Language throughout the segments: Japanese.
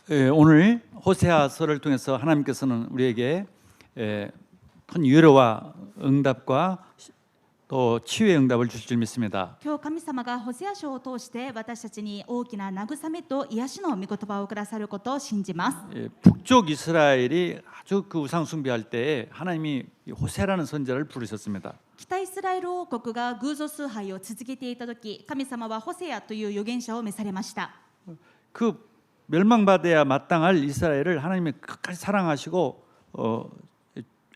오늘 호세아서를 통해서 하나님께서는 우리에게 큰 위로와 응답과 또 치유의 응답을 주실 줄 믿습니다. 今日神様がホセア書を通して私たちに大きな慰めと癒しの御言葉をくださることを信じます。 북쪽 이스라엘이 아주 그 우상 숭배할 때에 하나님이 호세라는 선지자를 부르셨습니다. 北イスラエル王国が偶像崇拝を続けていた時、神様はホセアという預言者を召されました。 그 멸망받아야 마땅할 이스라엘을 하나님이 끝까지 사랑하시고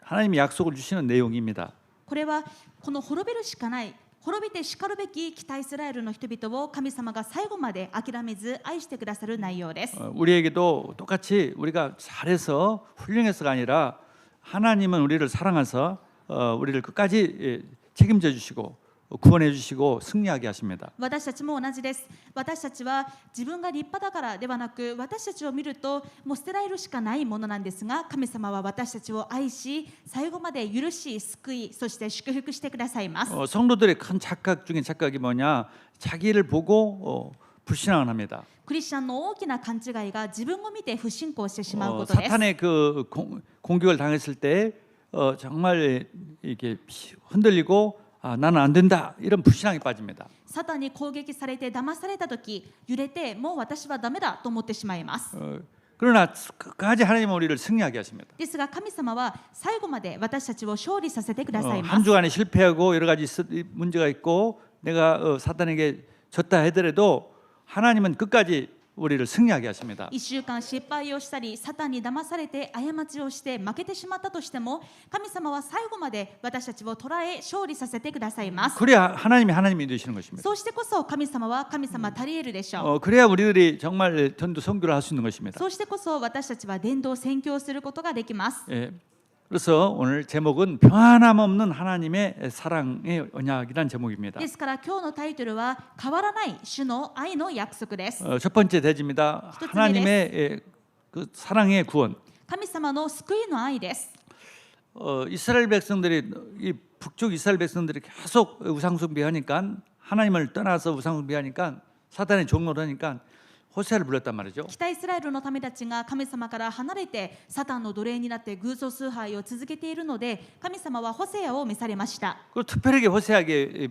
하나님이 약속을 주시는 내용입니다. これはこの滅びるしかない、滅びてしかるべき北イスラエルの人々を神様が最後まで諦めず愛してくださる内容です。 우리에게도 똑같이 우리가 잘해서 훌륭해서가 아니라 하나님은 우리를 사랑해서 우리를 끝까지 책임져 주시고 구원해 주시고 승리하게 하십니다. 私たちも同じです。私たちは自分が立派だからではなく、私たちを見るともう捨てられるしかないものなんですが、神様は私たちを愛し、最後まで許し、救い、そして祝福してくださいます。 성도들의 큰 착각 중에 착각이 뭐냐? 자기를 보고 불신앙을 합니다. クリスチャンの大きな勘違いが自分を見て不信仰してしまうことです。 사탄의 그 공격을 당했을 때 정말 이렇게 흔들리고 나는 안 된다 이런 불신앙에 빠집니다. サタンに攻撃されて騙されたとき、揺れてもう私はダメだと思ってしまいます。 그러나 끝까지 하나님은 우리를 승리하게 하십니다. ですが神様は最後まで私たちを勝利させてくださいます。 한 주간에 실패하고 여러 가지 문제가 있고 내가 사탄에게 졌다 하더라도 하나님은 끝까지 우리를 승리하게 하십니다. 1週間失敗をしたり、サタンに騙されて過ちをして負けてしまったとしても、神様は最後まで私たちを捉え勝利させてくださいます。 그래야 하나님이 되시는 것입니다. そうしてこそ神様は神様足り得るでしょう。 그래야 우리들이 정말 전도 선교를 할 수 있는 것입니다. そうしてこそ私たちは伝道宣教することができます。 그래서 오늘 제목은 변함 없는 하나님의 사랑의 언약이라는 제목입니다. ですから今日のタイトルは変わらない主の愛の約束です。 첫 번째 대지입니다. 하나님의 그 사랑의 구원. 神様の救いの愛です。 이스라엘 백성들이 이 북쪽 이스라엘 백성들이 계속 우상 숭배하니까 하나님을 떠나서 우상 숭배하니까 사단의 종로를 하니까 호세아를 불렀단 말이죠. 北イスラエルの民たちが神様から離れてサタンの奴隷になって偶像崇拝を続けているので、神様はホセアを召されました。 그리고 특별하게 호세아에게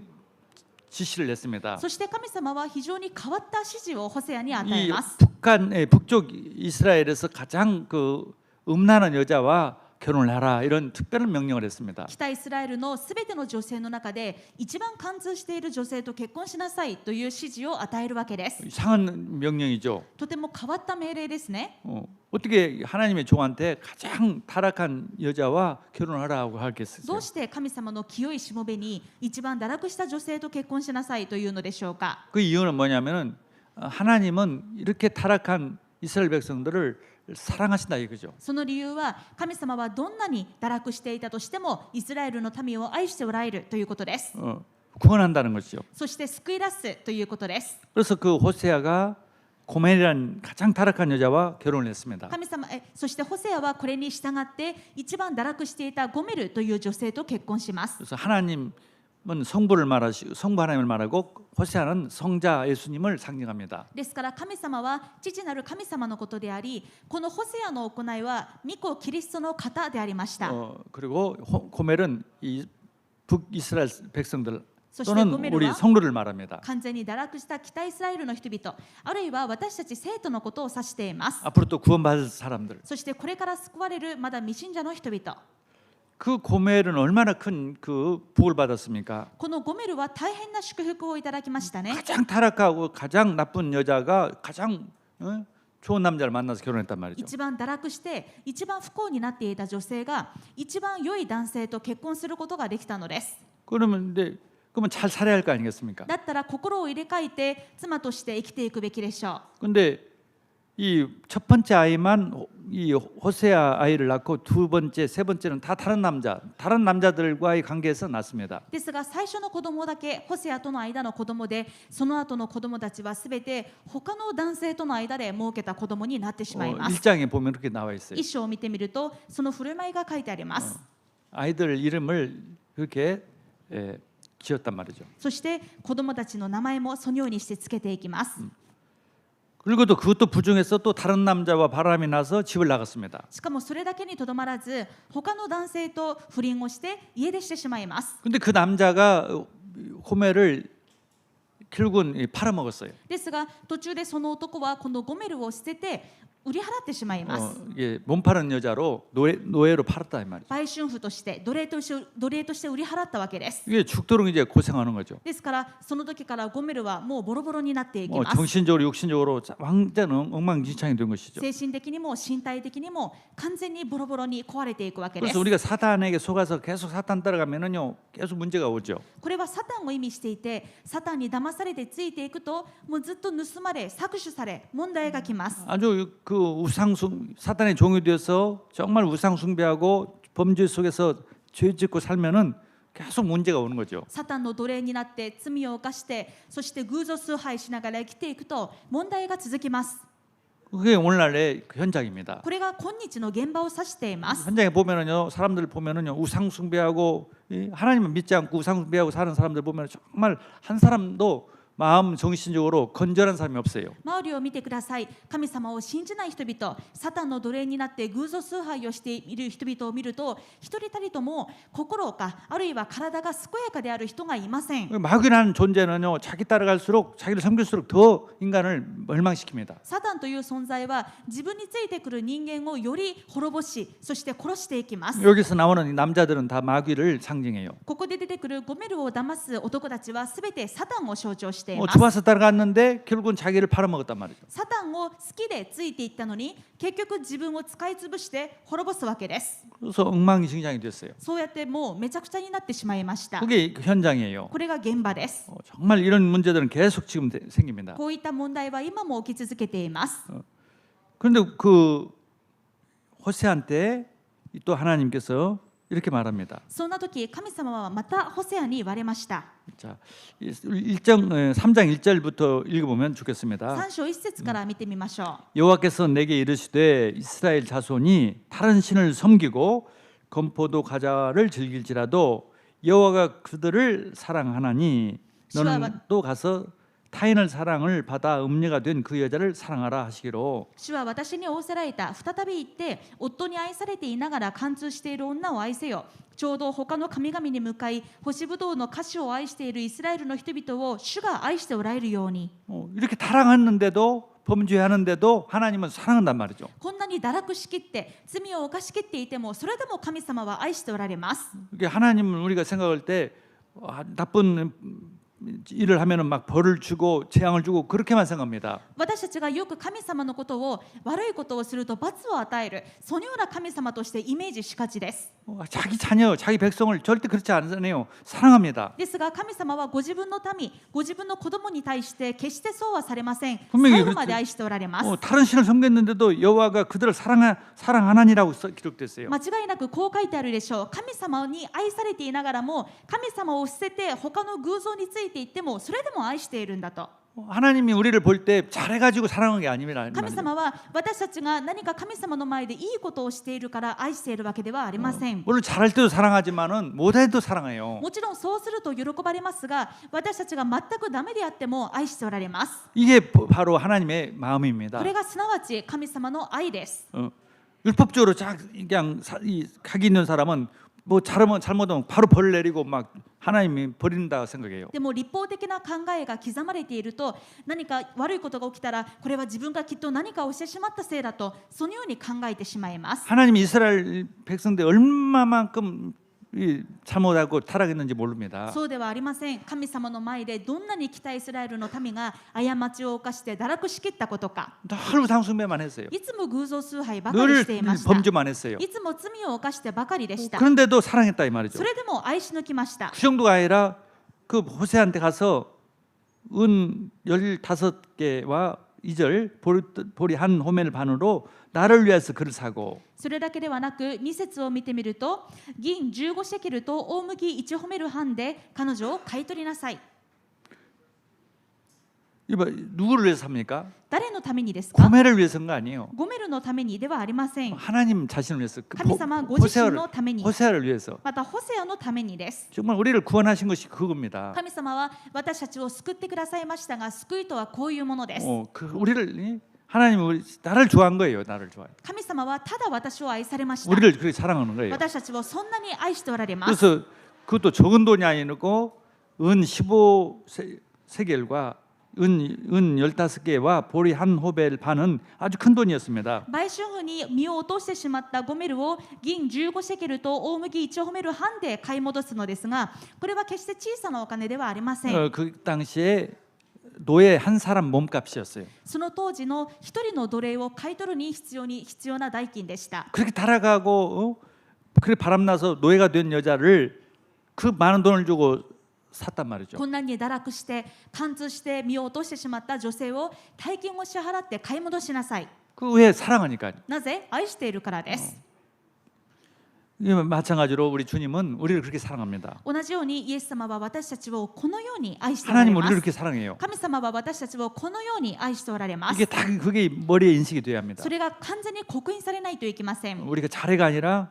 지시를 냈습니다. そして神様は非常に変わった指示をホセアに与え 이 ます。 북쪽 이스라엘에서 가장 그 음란한 여자와 결혼을 하라 이런 특별한 명령을 했습니다. 北イスラエルのすべての女性の中で一番貫通している女性と結婚しなさいという指示を与えるわけです。 이상한 명령이죠. とても変わった命令ですね。 어떻게 하나님의 종한테 가장 타락한 여자와 결혼하라고 하겠어요? どうして神様の清いしもべに一番堕落した女性と結婚しなさいというのでしょうか。 그 이유는 뭐냐면은 하나님은 이렇게 타락한 이스라엘 백성들을 사랑하신다 이거죠. その理由は神様はどんなに堕落していたとしてもイスラエルの民を愛しておられるということです。 구원한다는 것이죠. そして救い出すということです。 그래서 그 호세아가 고멜이라는 가장 타락한 여자와 결혼을 했습니다. 神様そしてホセアはこれに従って一番堕落していたゴメルという女性と結婚します。 그래서 하나님은 성부 하나님을 말하고 호세아는 성자 예수님을 상징합니다. ですから神様は父なる神様のことであり、このホセアの行いは御子キリストの方でありました。 그리고 고멜은 이 북이스라엘 백성들 そしてゴ 또는 メル 우리 は 성도를 말합니다. 完全に堕落した北イスラエルの人々、あるいは私たち生徒のことを指しています。 앞으로 또 구원받을 사람들. そしてこれから救われるまだ未信者の人々、 그 고멜은 얼마나 큰 그 복을 받았습니까? このゴメルは大変な祝福をいただきましたね。 가장 타락하고 가장 나쁜 여자가 가장 좋은 남자를 만나서 결혼했단 말이죠. 一番堕落して一番不幸になっていた女性が一番良い男性と結婚することができたのです。 그러면 잘 살아야 할 거 아니겠습니까? だったら心を入れ替えて妻として生きていくべきでしょう。 근데 이 첫 번째 아이만 이 호세아 아이를 낳고 두 번째, 세 번째는 다 다른 남자들과의 관계에서 낳습니다. ですが最初の子供だけホセアとの間の子供で、その後の子供たちはすべて他の男性との間で設けた子供になってしまいます。 1장에 보면 그렇게 나와 있어요. 一章を見てみるとその振る舞いが書いてあります。 아이들 이름을 그렇게 지었단 말이죠. そして子供たちの名前もそのようにしてつけていきます。 그리고 또 그것도 부중해서 또 다른 남자와 바람이 나서 집을 나갔습니다. しかもそれだけにとどまらず他の男性と不倫をして家出してしまいます。 근데 그 남자가 호멜을 결국은 팔아먹었어요. ですが途中でその男はこのゴメルを捨てて売り払ってしまいます。 이게 몸 파는 여자로 노예로 팔았다 이 말이죠. 売春婦として奴隷として売り払ったわけです。 이게 죽도록 이제 고생하는 거죠. ですからその時からゴメルはもうボロボロになっていきます。 정신적으로 육신적으로 완전 엉망진창이 된 것이죠. 精神的にも身体的にも完全にボロボロに壊れていくわけです。 그래서 우리가 사탄에게 속아서 계속 사탄 따라가면은요 계속 문제가 오죠. これはサタンを意味していて、サタンに騙されてついていくともうずっと盗まれ搾取され問題がきます。 아주 그 사탄의 종이 되어서 정말 우상 숭배하고 범죄 속에서 죄 짓고 살면은 계속 문제가 오는 거죠. サタンの奴隷になって罪を犯してそして偶像崇拝しながら生きていくと問題が続きます。 그게 오늘날의 그 현장입니다. これが今日の現場を指しています。 현장에 보면은요 사람들 보면은요 우상 숭배하고 하나님을 믿지 않고 우상 숭배하고 사는 사람들 보면 정말 한 사람도 마음 정신적으로 건전한 사람이 없어요. 周りを見てください。神様を信じない人々、サタンの奴隷になって偶像崇拝をしている人々を見ると、一人たりとも心かあるいは体が健やかである人がいません。 마귀라는 존재는요 자기 따라갈수록 자기를 섬길수록 더 인간을 멸망시킵니다. サタンという存在は自分についてくる人間をより滅ぼし、そして殺していきます。 여기서 나오는 이 남자들은 다 마귀를 상징해요. ここで出てくるゴメルを騙す男たちはすべてサタンを象徴しています。 좋아서 따라갔는데 결국은 자기를 팔아먹었단 말이죠. サタンを好きでついていったのに結局自分を使い潰して滅ぼすわけです。 그래서 엉망진창이 됐어요. そうやってもうめちゃくちゃになってしまいました。 그게 그 현장이에요. これが現場です。 정말 이런 문제들은 계속 지금 생깁니다. こういった問題は今も起き続けています。 그런데 그 호세한테 또 하나님께서 이렇게 말합니다. そんな時神様はまたホセアに言われました。 자, 3장 1절부터 읽어보면 좋겠습니다. 3章1節から見てみましょう。 여호와께서 내게 이르시되 이스라엘 자손이 다른 신을 섬기고 건포도 과자를 즐길지라도 여호와가 그들을 사랑하나니 너는 또 가서 타인을 사랑을 받아 음녀가 된 그 여자를 사랑하라 하시기로. 主は私に仰せられた。再び言って夫に愛されていながら貫通している女を愛せよ。ちょうど他の神々に向かい干しぶどうの菓子を愛しているイスラエルの人々を主が愛しておられるように。 이렇게 타락했는데도 범죄하는데도 하나님은 사랑한단 말이죠. こんなに堕落しきって罪を犯しきっていてもそれでも神様は愛しておられます。 이게 하나님은 우리가 생각할 때 나쁜 일을 하면은 막 벌을 주고 재앙을 주고 그렇게만 생각합니다. 私たちがよく神様のことを悪いことをすると罰を与えるそのような神様としてイメージしがちです。 자기 자녀, 자기 백성을 절대 그렇지 않으네요. 사랑합니다. ですが神様はご自分の民、ご自分の子供に対して決してそうはされません。 분명히 最後まで愛しておられます。 다른 신을 섬겼는데도 여호와가 그들을 사랑하나니라고 기록됐어요. 間違いなくこう書いてあるでしょう。神様に愛されていながらも神様を捨てて他の偶像についていってもそれでも愛しているんだと。 하나님이 우리를 볼 때 잘해가지고 사랑하는 게 아닙니다. 神様は私たちが何か神様の前でいいことをしているから愛しているわけではありません。 물론 잘할 때도 사랑하지만은 못해도 사랑해요. もちろんそうすると喜ばれますが私たちが全くダメであっても愛しておられます。 이게 바로 하나님의 마음입니다. これがすなわち神様の愛です。 율법적으로 그냥 각이 있는 사람은 뭐 잘못하면 바로 벌 내리고 막 하나님이 버린다 생각해요. でも立法的な考えが刻まれていると何か悪いことが起きたらこれは自分がきっと何かをしてしまったせいだとそのように考えてしまいます。 하나님이 이스라엘 백성들 얼마만큼 잘못하고 타락했는지 모릅니다. そうではありません。神様の前でどんなに北イスラエルの民が過ちを犯して堕落しきったことか。 늘 우상숭배만 했어요. いつも偶像崇拝ばかり 늘 していました。 범죄만 했어요. いつも罪を犯してばかりでした。 그런데도 사랑했다 이 말이죠. それでも愛し抜きました。 그 정도가 아니라 그 호세한테 가서 은 15개와 2절 보리 한 호멜 반으로 나를 위해서 그를 사고. それだけではなく2節を見てみると銀15シェケルと大麦1ホメル半で彼女を買い取りなさい。 이봐, 누구를 위해서 삽니까? 誰のためにですか？ 고멜을 위해서인 거 아니에요. ゴメルのためにではありません。 하나님 자신을 위해서, 神様ご自身のために、 호세아를 위해서. またホセアのためにです。 정말 우리를 구원하신 것이 그겁니다. 神様は私たちを救ってくださいましたが、救いとはこういうものです。 우리를 하나님 나를 좋아한 거예요. 나를 좋아해. 神様はただ私を愛されました。 우리를 그렇게 사랑하는 거예요. 私たちをそんなに愛しておられます。 그래서 그것도 적은 돈이 아니고 은 15세겔과 은 15개와 보리 한 호벨 반은 아주 큰 돈이었습니다. 売春婦に身を落としてしまったゴメルを銀15シェケルと大麦1ホメル半で買い戻すのですが、これは決して小さなお金ではありません。 그 당시에 노예 한 사람 몸값이었어요. その当時の一人の奴隷を買い取るに必要な代金でした。 그렇게 달아가고 그래 바람나서 노예가 된 여자를 그 많은 돈을 주고 샀단 말이죠. こんなに堕落して貫通して身を落としてしまった女性を大金を支払って買い戻しなさい。 그 왜 사랑하니까. なぜ？愛しているからです。 마찬가지로 우리 주님은 우리를 그렇게 사랑합니다. 同じようにイエス様は私たちをこのように愛しておられ 하나님 ま 우리를 す。 그렇게 사랑해요. 神様は私たちをこのように愛しておられます。 이게 다 그게 머리에 인식이 돼야 합니다. それが完全に刻印されないといけません。 우리가 잘해가 아니라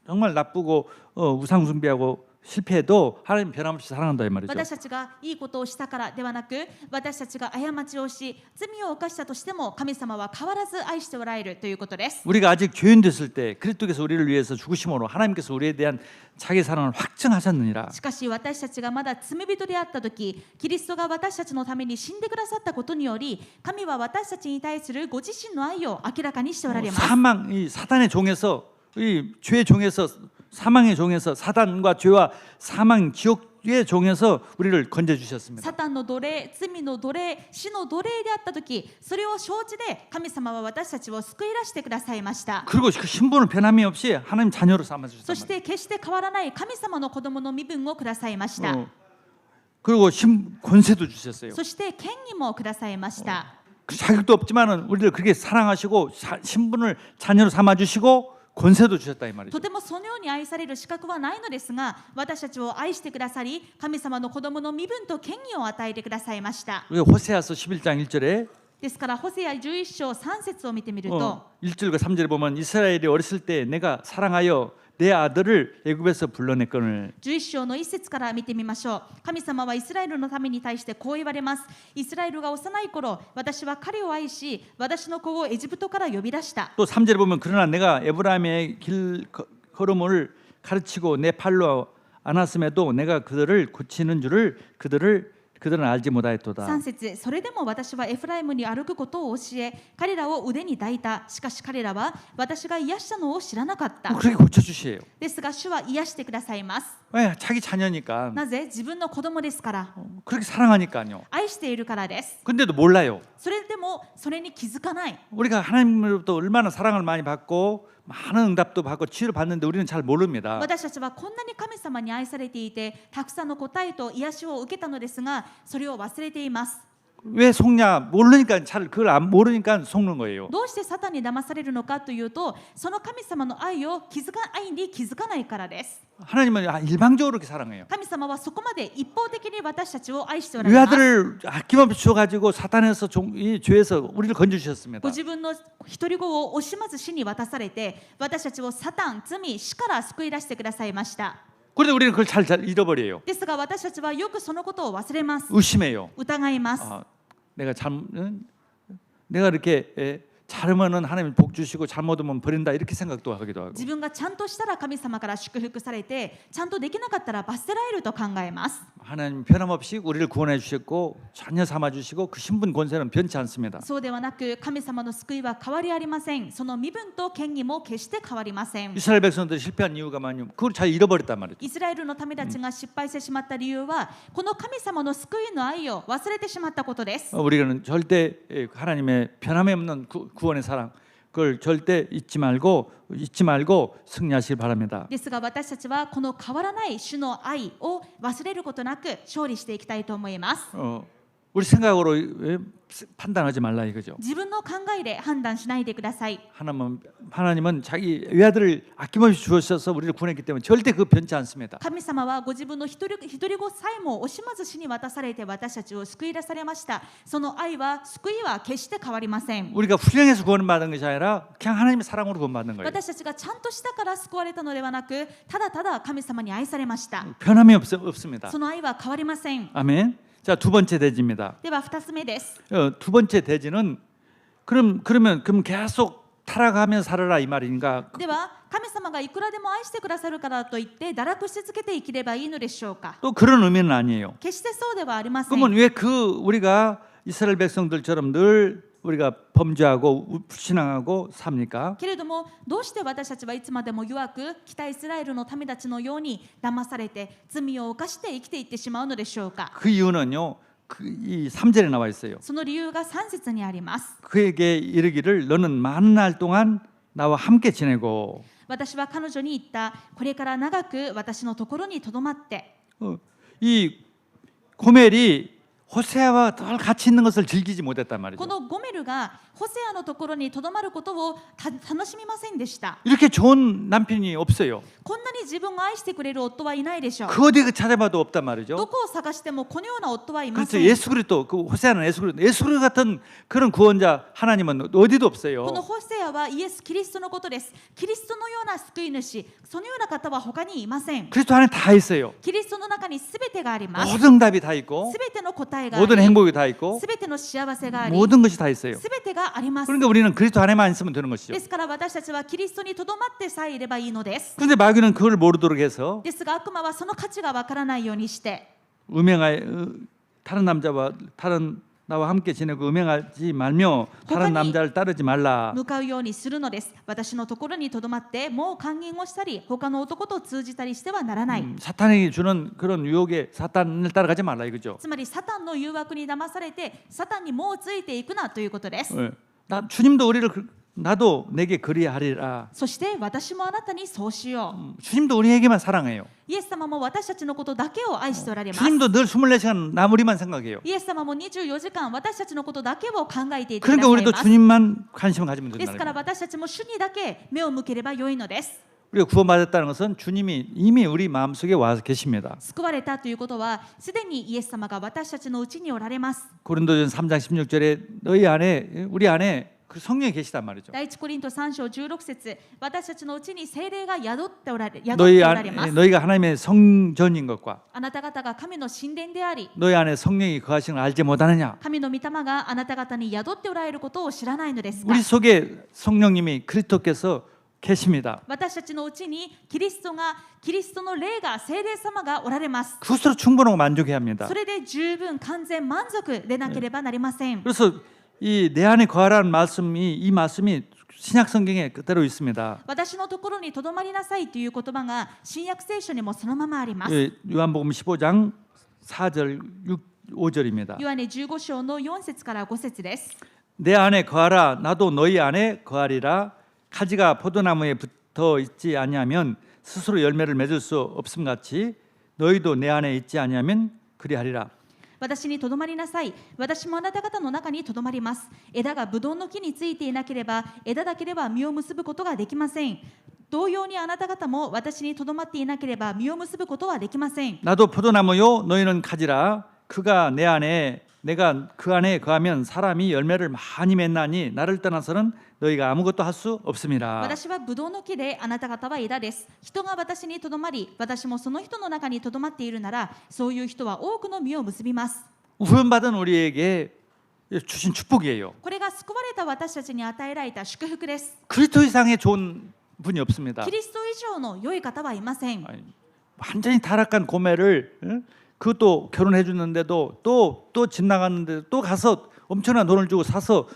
정말 나쁘고 우상 숭배하고 실패해도 하나님 변함없이 사랑한다 이 말이죠. 私たちがいいことをしたからではなく、私たちが過ちをし罪を犯したとしても神様は変わらず愛しておられるということです。 우리가 아직 죄인 됐을 때 그리스도께서 우리를 위해서 죽으심으로 하나님께서 우리에 대한 자기 사랑을 확증하셨느니라. しかし私たちがまだ罪人であった時、キリストが私たちのために死んでくださったことにより、神は私たちに対するご自身の愛を明らかにしておられます。 사망, 이 사단의 종에서 이 죄의 종에서 사망의 종에서 사단과 죄와 사망 지옥의 종에서 우리를 건져 주셨습니다. サタンの奴隷、罪の奴隷、死の奴隷であった時、それを承知で神様は私たちを救い出してくださいました。 그리고 그 신분을 변함이 없이 하나님 자녀로 삼아 そ 주셨단 し 말이에요. て決して変わらない神様の子供の身分をくださいました。 그리고 권세도 주셨어요. そして権威もくださいました。 그 자격도 없지만은 우리를 그렇게 사랑하시고 신분을 자녀로 삼아 주시고 권세도 주셨다 이 말이죠. とてもそのように愛される資格はないのですが、私たちを愛してくださり、神様の子供の身分と権威を与えてくださいました。 우리가 호세아서 11장 1절에 ですからホセア11章3節を見てみると、 1절과 3절에 보면 이스라엘이 어렸을 때 내가 사랑하여 내 아들을 애굽에서 불러냈거늘 11章の1節から見てみましょう。神様はイスラエルのために対してこう言われます。イスラエルが幼い頃、私は彼を愛し、私の子をエジプトから呼び出した。 또 3절에 보면 그러나 내가 에브라임의 길 걸음을 가르치고 내 팔로 안았음에도 내가 그들을 고치는 줄을 그들은 알지 못하였도다. 3節、それでも私はエフライムに歩くことを教え、彼らを腕に抱いた。しかし彼らは私が癒したのを知らなかった。 그렇게 고쳐주시에요. ですが主は癒してくださいます。 왜? 자기 자녀니까 なぜ？自分の子供ですから。 그렇게 사랑하니까요. 愛しているからです。 근데도 몰라요. それでもそれに気づかない。 우리가 하나님으로부터 얼마나 사랑을 많이 받고 많은 응답도 받고 치유를 받는데 우리는 잘 모릅니다. 私たちはこんなに神様に愛されていて、たくさんの答えと癒しを受けたのですが、それを忘れています。 왜 속냐? 모르니까 잘 그걸 안 모르니까 속는 거예요. どうしてサタンに騙されるのかというと、その神様の愛に気づかないからです。 하나님은 일방적으로 그렇게 사랑해요. 神様はそこまで一方的に私たちを愛しておられます。 외아들을 아낌없이 주어가지고 사탄에서 이 죄에서 우리를 건져주셨습니다. ご自分の一人子を惜しまず死に渡されて、私たちをサタン、罪、死から救い出してくださいました。 그런데 우리는 그걸 잘 잃어버려요. ですが私たちはよくそのことを忘れます。 의심해요. 疑います。 내가 이렇게 잘하면은 하나님 복 주시고 잘못하면 버린다 이렇게 생각도 하기도 하고. 自分がちゃんとしたら神様から祝福されて、ちゃんとできなかったら罰せられると考えます。 하나님 변함없이 우리를 구원해 주셨고 자녀 삼아 주시고 그 신분 권세는 변치 않습니다. そうではなく、神様の救いは変わりありません。その身分と権威も決して変わりません。 이스라엘 백성들이 실패한 이유가 뭐냐면 그걸 잘 잃어버렸단 말이죠. イスラエルの民たちが失敗してしまった理由は、この神様の救いの愛を忘れてしまったことです。 우리는 절대 하나님의 변함이 없는 구원의 사랑 그걸 절대 잊지 말고 승리하시길 바랍니다. ですが私たちはこの変わらない主の愛を忘れることなく勝利していきたいと思います。 우리 생각으로 판단하지 말라 이거죠. 自分の考えで判断しないでください。 하나님은 자기 외아들을 아낌없이 주셔서 우리를 구원했기 때문에 절대 그 변치 않습니다. 神様はご自分の一人子さえも惜しまず死に渡されて私たちを救い出されました。その愛は救いは決して変わりません。 우리가 훌륭해서 구원받은 것이 아니라 그냥 하나님의 사랑으로 구원받는 거예요. 私たちがちゃんとしたから救われたのではなく、ただただ神様に愛されました。 변함이 없습니다. その愛は変わりません。 아멘. 자, 두 번째 대지입니다. では2つ目です。 두 번째 대지는 그럼 계속 타락하며 살아라 이 말인가? では神様がいくらでも愛してくださるからといって堕落し続けて生きればいいのでしょうか。 또 그런 의미는 아니에요. 決してそうではありません。 그러면 왜 우리가 이스라엘 백성들처럼 늘 우리가 범죄하고 불신앙하고 삽니까? けれどもどうして私たちはいつまでも弱く北イスラエルの民たちのように騙されて罪を犯して生きていってしまうのでしょうか。 그 이유는요. 이 3절에 나와 있어요. その理由が3節にあります。 그에게 이르기를 너는 많은 날 동안 나와 함께 지내고 私は彼女に言った。これから長く私のところにとどまって。 이 고멜이 호세아와 늘 같이 있는 것을 즐기지 못했단 말이죠. このゴメルがホセアのところにとどまることを楽しみませんでした。 이렇게 좋은 남편이 없어요. こんなに自分を愛してくれる夫はいないでしょう。 그 어디 찾아봐도 없단 ど 말이죠. こを探してもこのような夫はいま 그래서 せん。 예수 그리스도 그 호세아는 예수 그리스도 같은 그런 구원자 하나님은 어디도 この 없어요. ホセアはイエス・キリストのことです。キリストのような救い主、そのような方は他にいません。 그리스도 안에 다 있어요. キリストの中にすべてがあります。 모든 답이 다 있고 すべての答えがあ 모든 り、 행복이 다 있고 すべての幸せがあり、 모든 것이 다 있어요. すべてがあります。 그러니까 우리는 그리스도 안에만 있으면 되는 것이죠. ですから私たちはキリストにとどまってさえいればいいのです。 그런데 마귀는 그걸 모르도록 해서 ですが悪魔はその価値がわからないようにして、 다른 남자와 다른 나와 함께 지내고 음행하지 말며 다른 남자를 따르지 말라. 向かうようにするのです。私のところにとどまってもう勧誘をしたり他の男と通じたりしてはならない。 사탄이 주는 그런 유혹에 사탄을 따라가지 말라 이거죠. つまりサタンの誘惑に騙されてサタンにもうついていくなということです。 주님도 우리를 나도 내게 그리하리라. そして私もあなたにそうしよう。 주님도 우리에게만 사랑해요. イエス様も私たちのことだけを愛しておられます。 주님도 늘 24시간 나 우리만 생각해요. イエス様も24時間私たちのことだけを考えていてくだ 그러니까 さい 우리도 ます。 주님만 관심을 가지면 ですから 된다는 거예요. 私たちも主にだけ目を向ければよいのです。 우리가 구원받았다는 것은 주님이 이미 우리 마음속에 와서 계십니다. 救われたということはすでにイエス様が私たちのうちにおられます。 고린도전 3장 16절에 너희 안에 우리 안에 그 성령이 계시단 말이죠. 第一コリント3章16節、私たちのうちに聖霊が宿っておられます。 너희가 하나님의 성전인 것과 あなた方が神の神殿であり、 너희 안에 성령이 거하시는 걸 알지 못하느냐? 神の御霊があなた方に宿っておられることを知らないのですか。 우리 속에 성령님이 그리스도께서 계십니다. 私たちのうちにキリストの霊が聖霊様がおられます。 그것으로 충분하고 만족해야 합니다. それで十分完全満足でなければなりません。 그래서 이 내 안에 거하라는 이 말씀이 신약 성경에 그대로 있습니다. 私のところにとどまりなさいという言葉が新約聖書にもそのままあります。 요한복음 15장 4절 5절입니다. ヨハネ15章の4節から5節です。 내 안에 거하라 나도 너희 안에 거하리라. 가지가 포도나무에 붙어 있지 아니하면 스스로 열매를 맺을 수 없음 같이 너희도 내 안에 있지 아니하면 그리하리라. 私にとどまりなさい。私もあなた方の中にとどまります。枝がブドウの木についていなければ枝だけでは実を結ぶことができません。同様にあなた方も私にとどまっていなければ実を結ぶことはできません。 나도 포도나무요 너희는 가지라. 그가 내 안에 내가 그 안에 거하면 사람이 열매를 많이 맺나니 나를 떠나서는 너희가 아무것도 할 수 없음이라. 私はブドウの木であなた方は枝です。人が私にとどまり私もその人の中にとどまっているならそういう人は多くの実を結びます。 구원받은 우리에게 주신 축복이에요. これが救われた私たちに与えられた祝福です。 그리스도 이상의 좋은 분이 없습니다. キリスト以上の良い方はいません。 완전히 타락한 고매를 그것도 결혼해 주는데도 또 집 나갔는데 또 가서 엄청난 돈을 주고 사서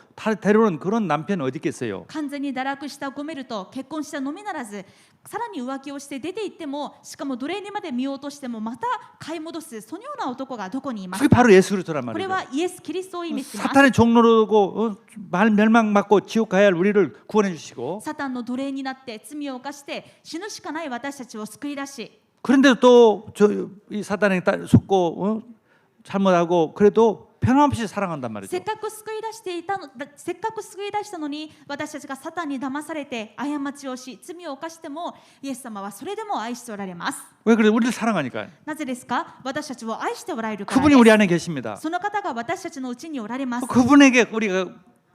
데려오는 그런 남편이 어디 있겠어요? 完全に堕落したゴメルと結婚したのみならずさらに浮気をして出て行ってもしかも奴隷にまで見落としてもまた買い戻すそのような男がどこにいます 그게 か。 바로 예수 그리스도란 これ 말이에요. はイエス・キリストを意味します。 사탄의 종로고 멸망받고 지옥 가야 할 우리를 구원해 주시고 サタンの奴隷になって罪を犯して死ぬしかない私たちを救い出し 그런데도 또 이 사탄에 속고 잘못하고 그래도 변함없이 사랑한단 말이죠. せっかく救い出していたのだせっかく救い出したのに私たちがサタンに騙されて過ちをし罪を犯してもイエス様はそれでも愛しておられます。 왜 그래? 우리를 사랑하니까. なぜですか？私たちを愛しておられるから 그분이 で 우리 す。 안에 계십니다. その方が私たちのうちにおられます。 그분에게 우리가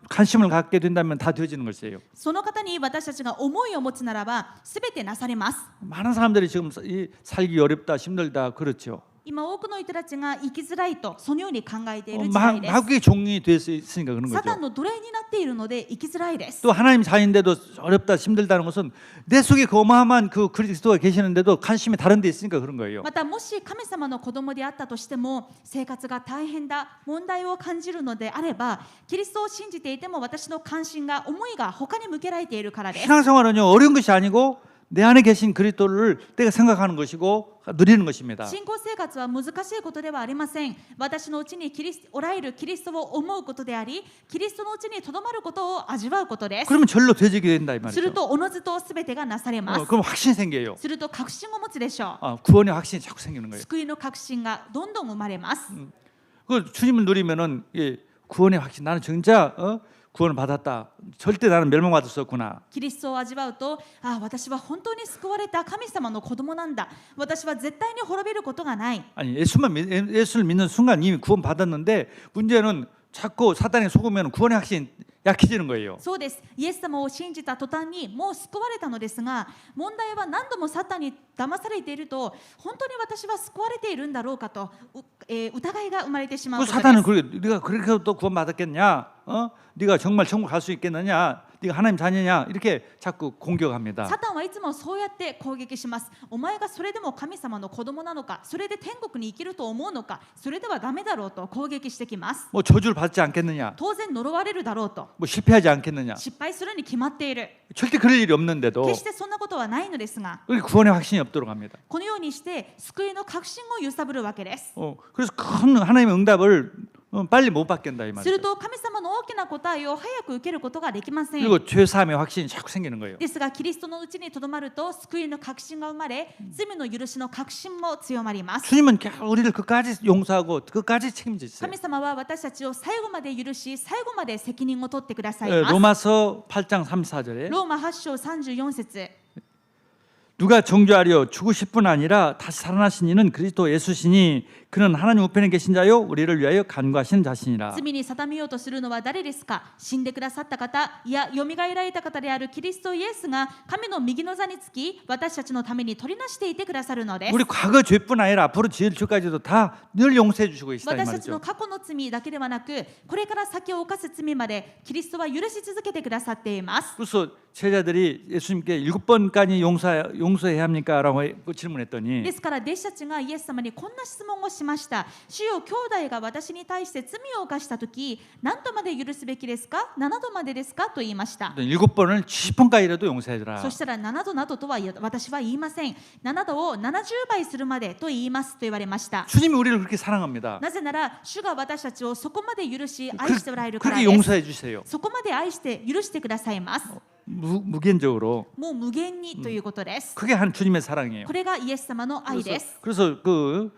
관심을 갖게 된다면 다 되어지는 것이에요. その方に私たちが思いを持つならば全てなされます。 많은 사람들이 지금 살기 어렵다, 힘들다 그렇죠. 今多くの人たちが生きづらいとそのように考えている時代です。 마귀의 종이 될 수 있으니까 그런 サタン 거죠. の奴隷になっているので生きづらいです。 또 하나님 자인데도 어렵다, 힘들다는 것은 내 속에 그 어마어마한 그 그리스도가 계시는데도 관심이 다른 데 있으니까 그런 거예요. またもし神様の子供であったとしても生活が大変だ問題を感じるのであればキリストを信じていても私の関心が思いが他に向けられているからです。 신앙생활은요 어려운 것이 아니고 내 안에 계신 그리스도를 내가 생각하는 것이고 누리는 것입니다. 信仰生活は難しいことではありません。私のうちにおられるキリストを思うことでありキリストのうちにとどまることを味わうことです。 그러면 절로 되지게 된다 이 する 말이죠. とおのずと全てがなされます。 그럼 확신이 생겨요. すると確信を持つでしょう。 구원의 확신이 자꾸 생기는 거예요. 救いの確信がどんどん生まれます。 그 주님을 누리면은 구원의 확신 나는 진짜 구원을 받았다. 절대 나는 멸망받을 수 없구나. キリストを味わうと、私は本当に救われた神様の子供なんだ。私は絶対に滅びることがない。 아니 예수를 믿는 순간 이미 구원 받았는데 문제는 자꾸 사단에 속으면 구원의 확신이 약해지는 거예요. そうです。イエス様を信じた途端にもう救われたのですが、問題は何度もサタンに騙されていると、本当に私は救われているんだろうかと、疑いが生まれてしまう 그 ことです。 사단은 네가 그렇게 또 구원 받았겠냐? 네가 정말 천국 갈 수 있겠느냐? 네가 하나님 자녀냐? 이렇게 자꾸 공격합니다. サタンはいつもそうやって攻撃します。お前がそれでも神様の子供なのか、それで天国に生きると思うのか、それではダメだろうと攻撃してきます。 뭐 저주를 받지 않겠느냐? 当然呪われるだろうと、 뭐 실패하지 않겠느냐? 失敗するに決まっている。 절대 그럴 일이 없는데도 決してそんなことはないのですが、 우리 구원의 확신이 없도록 합니다. このようにして救いの確信を揺さぶるわけです。 그래서 큰 하나님의 응답을 빨리 못 받겠다 이 す 말이죠. ると神様の大きな答えを早く受けることができません。 그리고 죄 사함의 확신이 자꾸 생기는 거예요. ですがキリストのうちにとどまると救いの確信が生まれ、罪の許しの確信も強まります。 주님은 우리를 끝까지 용서하고 끝까지 책임지세요. 神様は私たちを最後まで許し、最後まで責任を取ってくださいます。 로마서 8장 3, 4절에 ローマ8章34節 누가 정죄하려 죽으실 뿐 아니라 다시 살아나신 이는 그리스도 예수시니 그는 하나님 우편에 계신 자요 우리를 위하여 간구하시는 자신이라. 罪に定めようとするのは誰ですか？死んでくださった方、いやよみがえられた方であるキリストイエスが神の右の座につき私たちのために取りなしていてくださるのです。 우리 과거 죄뿐 아니라 앞으로 지을 죄까지도 다 늘 용서해 주시고 있다 이 私たちの 말이죠. 過去の罪だけではなく、これから先を犯す罪までキリストは許し続けてくださっています。 그래서 제자들이 예수님께 7번까지 용서해야 합니까? 라고 질문했더니 ですから弟子たちがイエス様にこんな質問をしました。主よ、兄弟が私に対して罪を犯したとき、何度まで許すべきですか？7度までですかと言いました。 7번을 70번까지라도 용서해주라. そしたら7度などとは私は言いません。7度を70倍するまでと言いますと言われました。 주님이 우리를 그렇게 사랑합니다. なぜなら主が私たちをそこまで許し愛しておられるから 그렇게 です。 용서해 주세요. そこまで愛して許してくださいます。 무限적으로 もう無限にということです。 그게 한 주님의 사랑이에요. これがイエス様の愛です。 그래서 그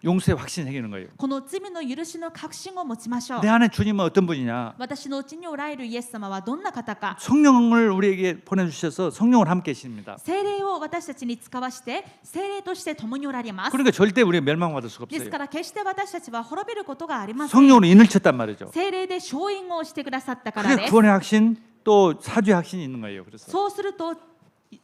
용서의 확신이 생기는 거예요. この罪の許しの確信を持ちましょう 내 。 안에 주님은 어떤 분이냐? 私のうちにおられるイエス様はどんな方か。 성령을 우리에게 보내주셔서 성령을 함께 계십니다. 聖霊を私たちに使わして聖霊として共におられます。 그러니까 절대 우리가 멸망받을 수가 です 없어요. から決して私たちは滅びることがありません。 성령으로 인을 쳤단 말이죠. 聖霊で勝因をしてくださったから 그게 です。 구원의 확신 또 사죄의 확신이 있는 거예요. 그래서 そうすると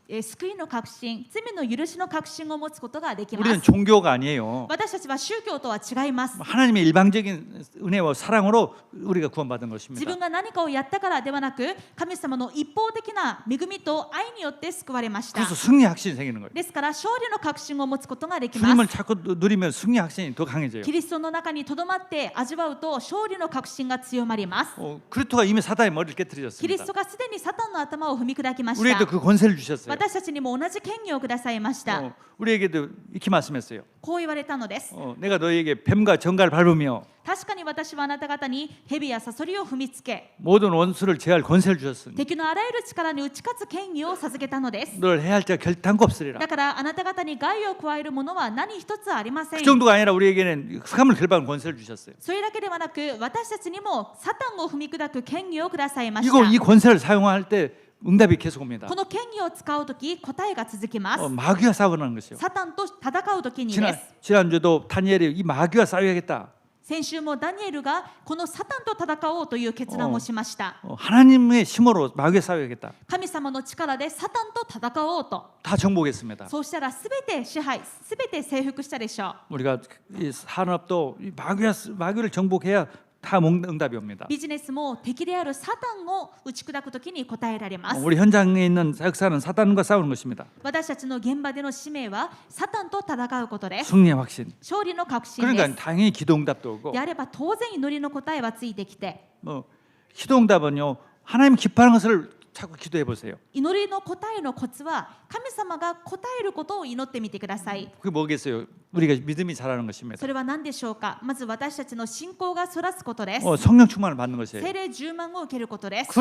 救いの確信、罪の許しの確信を持つことができま 우리는 す。 종교가 아니에요. 私たちは宗教とは違います。 하나님의 일방적인 은혜와 사랑으로 우리가 구원받은 自 것입니다. 分が何かをやったからではなく、神様の一方的な恵みと愛によって救われました。 그래서 승리 확신이 생기는 거예요. ですから勝利の確信を持つことができま 주님을 す。 자꾸 누리면 승리 확신이 더 강해져요. キリストの中にとどまって味わうと勝利の確信が強まります。 그리스도가 이미 사단의 머리를 キリス 깨뜨리셨습니다. トがすでにサタンの頭を踏み砕きまし 우리에게도 た。 그 권세를 주셨어요. 私たちにも同じ権利をくださいました。 우리에게도 이렇게 말씀했어요. こう言われたのです。 내가 너희에게 뱀과 정갈을 밟으며 確かに私はあなた方に蛇やサソリを踏みつけ 모든 원수를 제할 권세를 주셨으니 敵のあらゆる力に打ち勝つ権威を授けたのです 널 해할 자가 결단코 없으리라. だからあなた方に害を加えるものは何一つありません 그 정도가 아니라 우리에게는 흑암을 결박하는 권세를 주셨어요. それだけではなく私たちにもサタンを踏み砕く権威をくださいまし 이거 た 이 권세를 사용할 때 응답이 계속 옵니다. この権威を使うとき答えが続きます 마귀와 싸우는 것이요. サタンと戦うときにです 지난주도 다니엘이 이 마귀와 싸워야겠다. 先週もダニエルがこのサタンと戦おうという決断をしました 하나님의 힘으로 마귀와 싸워야겠다. 神様の力でサタンと戦おうと 다 정복했습니다. そうしたらすべて支配すべて征服したでしょう 우리가 이 산업도 이 마귀를 정복해야 다 응답이 옵니다. ビジネスも敵であるサタンを打ち砕くときに答えられます 우리 현장에 있는 역사는 사단과 싸우는 것입니다. 私たちの現場での使命はサタンと戦うことです 승리의 확신. 勝利の確信で 그러니까 す 당연히 기도 응답도 오고 であれば当然祈りの答えはついてきて 뭐 기도 응답은요 하나님 기뻐하는 것을 자꾸 기도해 보세요. 祈りの答えのコツは神様が答えることを祈ってみてください 그게 뭐겠어요? 우리가 믿음이 자라는 것입니다. それは何でしょうかまず私たちの信仰がそらすことです 성령 충만을 받는 것이에요. 聖霊10万を受けることです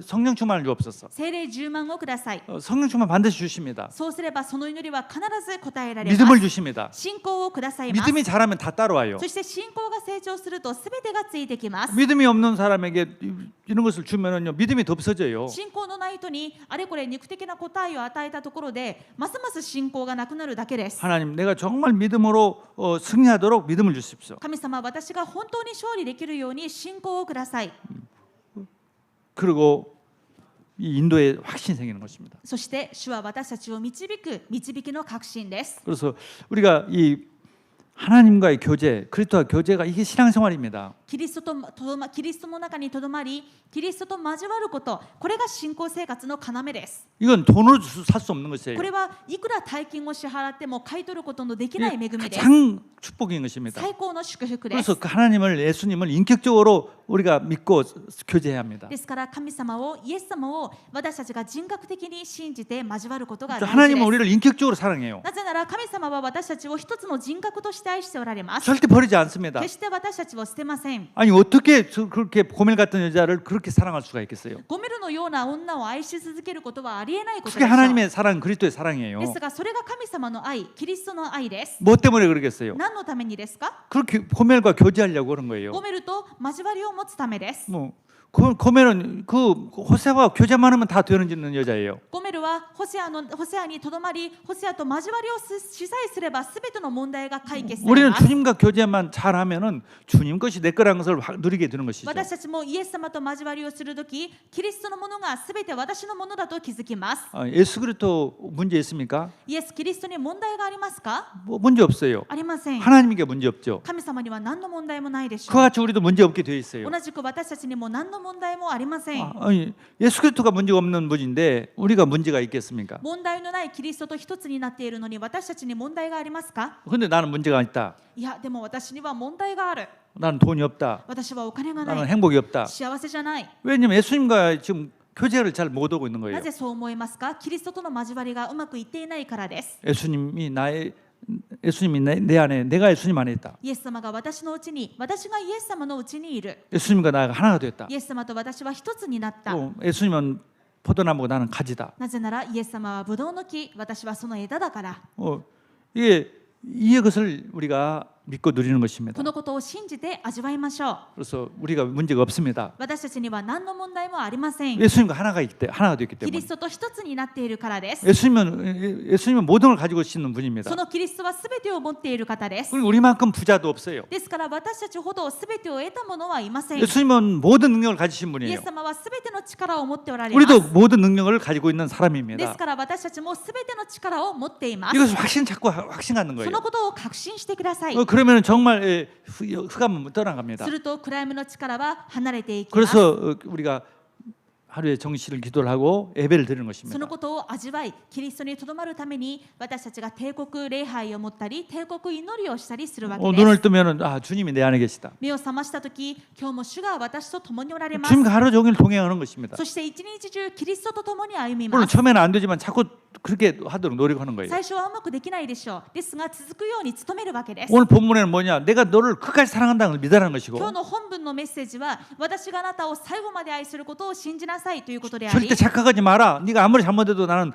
성령 충만을 주옵소서. 聖霊10万をください 성령 충만 반드시 주십니다. そうすればその祈りは必ず答えられます 믿음을 주십니다. 信仰をくださいます 믿음이 자라면 다 따라와요. そして信仰が成長すると全てがついてきます 믿음이 없는 사람에게 이런 것을 주면은요 믿음이 더 없어져요. 信仰のない人にあれこれ肉的な答えを与えたところでますます信仰がなくなるだけです 하나님, 내가 정말 믿음으로 승리하도록 믿음을 주십시오. 神様私が本当に勝利できるように信仰をください 그리고 이 인도에 확신이 생기는 것입니다. そして主は私たちを導く導きの確信です 그래서 우리가 이 하나님과의 교제, 그리스도와 교제가 이게 신앙생활입니다. キリストの中にとどまりキリストと交わることこれが信仰生活の要です 이건 돈으로 살 수 없는 것이에요. これはいくら大金を支払っても買い取ることのできない恵みです 가장 축복인 것입니다. 最高の祝福です 그래서 그 하나님을 예수님을 인격적으로 우리가 믿고 교제해야 합니다. ですから神様をイエス様を私たちが人格的に信じて交わることが大事です 하나님은 우리를 인격적으로 사랑해요. なぜなら神様は私たちを一つの人格として愛しておられます 절대 버리지 않습니다. 決して私たちを捨てません 아니 어떻게 그렇게 고멜 같은 여자를 그렇게 사랑할 수가 있겠어요? ゴメルのような女を愛し続けることはありえないことで 그게 しょう 하나님의 사랑, 그리스도의 사랑이에요. ですがそれが神様の愛キリストの愛です 뭐 때문에 그러겠어요? 何のためにですか 그렇게 고멜과 교제하려고 그런 거예요. ゴメルと交わりを持つためです 뭐 고멜은 그 호세와 교제만 하면 다 되는 여자예요. ゴメルはホセアにとどまりホセアと交わりをしさえすれば全ての問題が解決され 우리는 ます 주님과 교제만 잘하면은 주님 것이 내 거라는 것을 누리게 되는 것이죠. 私たちもイエス様と交わりをするときキリストのものが全て私のものだと気づきます 예수 그리스도 문제 있습니까? イエス・キリストに問題がありますか 뭐 문제 없어요. ありません 하나님께 문제 없죠. 神様には何の問題もないでしょ 그와 う 같이 우리도 문제 없게 되어 있어요. 同じく私たちにも何の問題もありません 아니, 예수 그리스도가 문제가 없는 분인데 우리가 문제가 있겠습니까? 問題のないキリストと一つになっているのに私たちに問題がありますか 근데 나는 문제가 있다. いやでも私には問題がある 나는 돈이 없다. 私はお金がな 나는 い 행복이 없다. 幸せじゃない 왜냐면 예수님과 지금 교제를 잘 못 하고 있는 な 거예요. ぜそう思いますかキリストとの交わりがうまくいっていないからです 예수님이 내 안에, 내가 예수님 안에 있다. イエス様が私のうちに私がイエス様のうちにいる 예수님과 나가 하나가 됐다. イエス様と私は一つになった 또 예수님은 포도나무고 나는 가지다. なぜならイエス様はブドウの木私はその枝だから 이것을 우리가 믿고 누리는 것입니다. このことを信じて味わいましょう 그래서 우리가 문제가 없습니다. 私たちには何の問題もありません 예수님과 하나가 되었기 キリ 때문에. ストと一つになっているからです 예수님은 모든 걸 가지고 있는 분입니다. そのキリストは全てを持っている方です 그리고 우리만큼 부자도 없어요. ですから私たちほど全てを得た者はいません 예수님은 모든 능력을 가지신 イエ 분이에요. ス様は全ての力を持っておられます 우리도 모든 능력을 가지고 있는 です 사람입니다. から私たちも全ての力を持っています 이것을 자꾸 확신 갖는 そ 거예요. のことを確信してください 그러면 정말 흑암은 떠나갑니다. すると暗闇の力は離れていきます 그래서 우리가 하루에 정시를 기도를 하고 예배를 드리는 そ 것입니다. のことを味わい、キリストにとどまるために私たちが帝国礼拝を持ったり、帝国祈りをしたりするわけで 눈을 す。 뜨면은 주님이 내 안에 계시다. 目を覚ましたとき、今日も主が私と共におられます。 주님과 하루 종일 동행하는 것입니다. そして一日中キリストと共に歩み 물론 ます。 처음에는 안 되지만 자꾸 그렇게 하도록 노력하는 거예요. 最初はうまくできないでしょう。ですが続くように努めるわけです。 오늘 본문에는 뭐냐? 내가 너를 끝까지 사랑한다는 걸 믿으라는 것이고 今日の本文のメッセージは、私があなたを最後まで愛することを信じなさいということであり、 절대 착각하지 마라. 네가 아무리 잘못해도 나는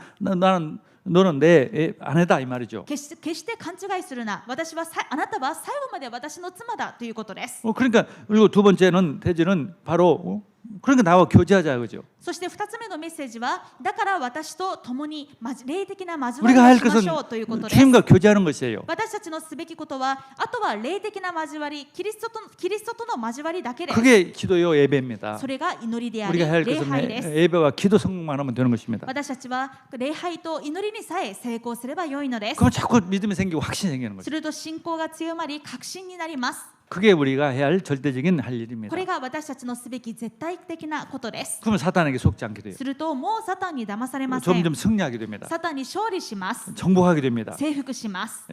너는 내 아내다 이 말이죠. 決して勘違いするな。あなたは最後まで私の妻だということです。 그러니까 그리고 두 번째는 대지는 바로 그러니까 나와 교제하자 그죠. そして2つ目のメッセージは、だから私と共に霊的な交わ 우리가 り 할 をしま 것은 しょうということです。 주님과 교제하는 것이에요. 私たちのすべきことは、あとは霊的な交わり、キリストとの交わりだけです。 그게 기도요 예배입니다. それが祈りであり、 우리가 할 礼 것은 拝です。 예배와 기도 성공만 하면 되는 것입니다. 私たちは礼拝と祈りにさえ成功すればよいのです。 그럼 자꾸 믿음이 생기고 확신이 생기는 す 거죠. ると信仰が強まり、確信になります。 그게 우리가 해야 할 절대적인 할 일입니다. これが私たちのすべき絶対的なことです。 그러면 사탄에게 속지 않게 돼요. するともうサタンに騙されません。 점점 승리하게 됩니다. サタンに勝利します。 정복하게 됩니다. 征服します。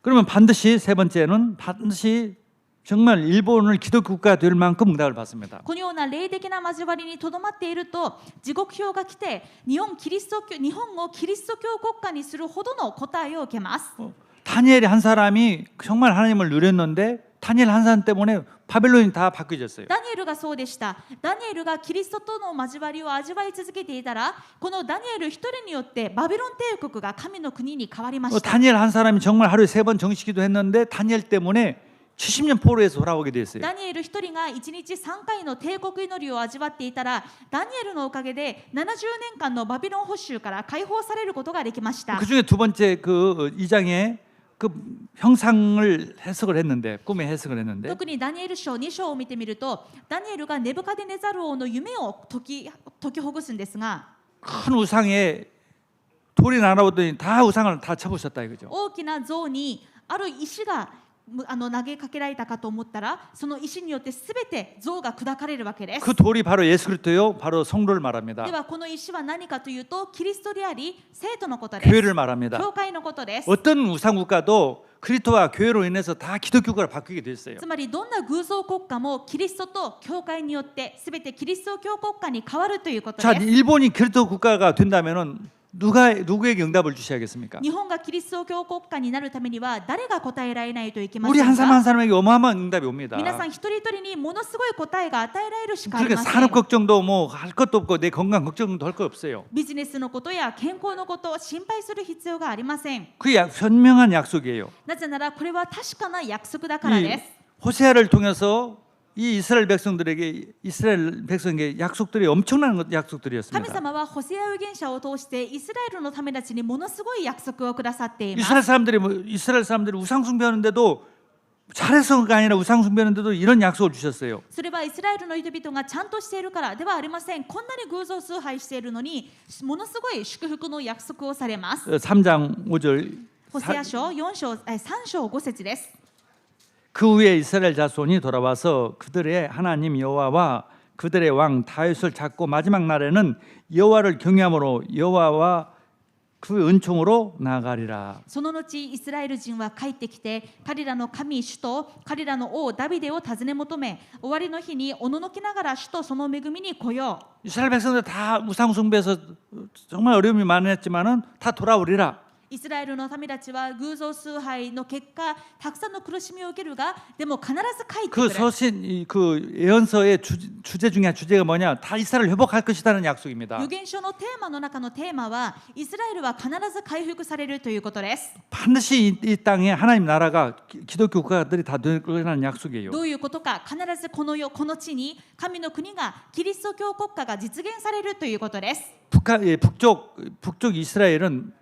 그러면 반드시 세 번째는 반드시 정말 일본을 기독교 국가가 될 만큼 응답을 받습니다. このような霊的な交わりにとどまっていると、地獄票が来て日本をキリスト教国家にするほどの答えを受けます。 다니엘이 한 사람이 정말 하나님을 누렸는데 다니엘 한 사람 때문에 바벨론이 다 바뀌어졌어요. ダニエルがそうでした。ダニエルがキリストとの交わりを味わい続けていたら、このダニエル一人によってバビロン帝国が神の国に変わりました。 다니엘 한 사람이 정말 하루에 3번 정식기도 했는데 다니엘 때문에 70년 포로에서 돌아오게 됐어요. ダニエル一人が1日3回の帝国祈りを味わっていたら、ダニエルのおかげで70年間のバビロン捕囚から解放されることができました。 그 중에 두 번째 그 2장에 그 형상을 해석을 했는데 꿈에 해석을 했는데 特にダニエル書2章を見てみると、ダニエルがネブカデネザル王の夢を解きほぐすんですが、 큰 우상에 돌이 날아오더니 다 우상을 다 쳐부셨다 이거죠. 大きな像にある石が投げかけられたかと思ったら、その石によってすべて像が砕かれるわけです。 그 돌이 바로 예수 그리스도요, 바로 성도를 말합니다. ではこの石は何かというと、キリストであり生徒のことです。 교회를 말합니다. 教会のことです。 어떤 우상 국가도 그리스도와 교회로 인해서 다 기독교가 바뀌게 됐어요. つまりどんな偶像国家もキリストと教会によってすべてキリスト教国家に変わるということ 자, です。 일본이 그리스도 국가가 된다면은 누구에게 응답을 주셔야겠습니까? 日本がキリスト教国家になるためには誰が答えられないといけま 우리 せ 한 ん 사람 한 か。 사람에게 어마어마한 응답이 옵니다. 皆さん一人一人にものすごい答えが与えられるしかあり 그러니까 ませ 산업 ん。 걱정도 뭐 할 것도 없고 내 건강 걱정도 할 거 없어요. ビジネスのことや健康のことを心配する必要がありません。 그게 현명한 약속이에요. なぜならこれは確かな約束だからです。 호세아를 통해서 이 이스라엘 백성에게 약속들이 엄청난 神 약속들이었습니다. 様はホセア預言者を通してイスラエルのためたちにものすごい約束をくださっています。 이스라엘 사람들이 우상 숭배하는데도 잘해서가 아니라 우상 숭배하는데도 이런 약속을 주셨어요. それはイスラエルの人々がちゃんとしているからではありません。こんなに偶像崇拝しているのにものすごい祝福の約束をされます。 3장 5절 ホセア書3章5節です。 그 후에 이스라엘 자손이 돌아와서 그들의 하나님 여호와와 그들의 왕 다윗을 찾고 마지막 날에는 여호와를 경외함으로 여호와와 그 은총으로 나아가리라. その後イスラエル人は帰ってきて彼らの神主と彼らの王ダビデを尋ね求め、終わりの日におののきながら主とその恵みに来よう。 이스라엘 백성들 다 우상 숭배해서 정말 어려움이 많았지만은 다 돌아오리라. イスラエルの民たちは偶像崇拝の結果たくさんの苦しみを受けるが、でも必ず帰ってく 그 る。 서신 그 예언서의 주제 중에 주제가 뭐냐? 다 이스라엘 회복할 것이라는 약속입니다. 預言書のテーマの中のテーマはイスラエルは必ず回復されるということです。 반드시 이 땅에 하나님 나라가 기독교 국가들이 다 될 거라는 약속이에요. どういうことか、必ずこの地に神の国がキリスト教国家が実現されるということです。 북쪽 이스라엘은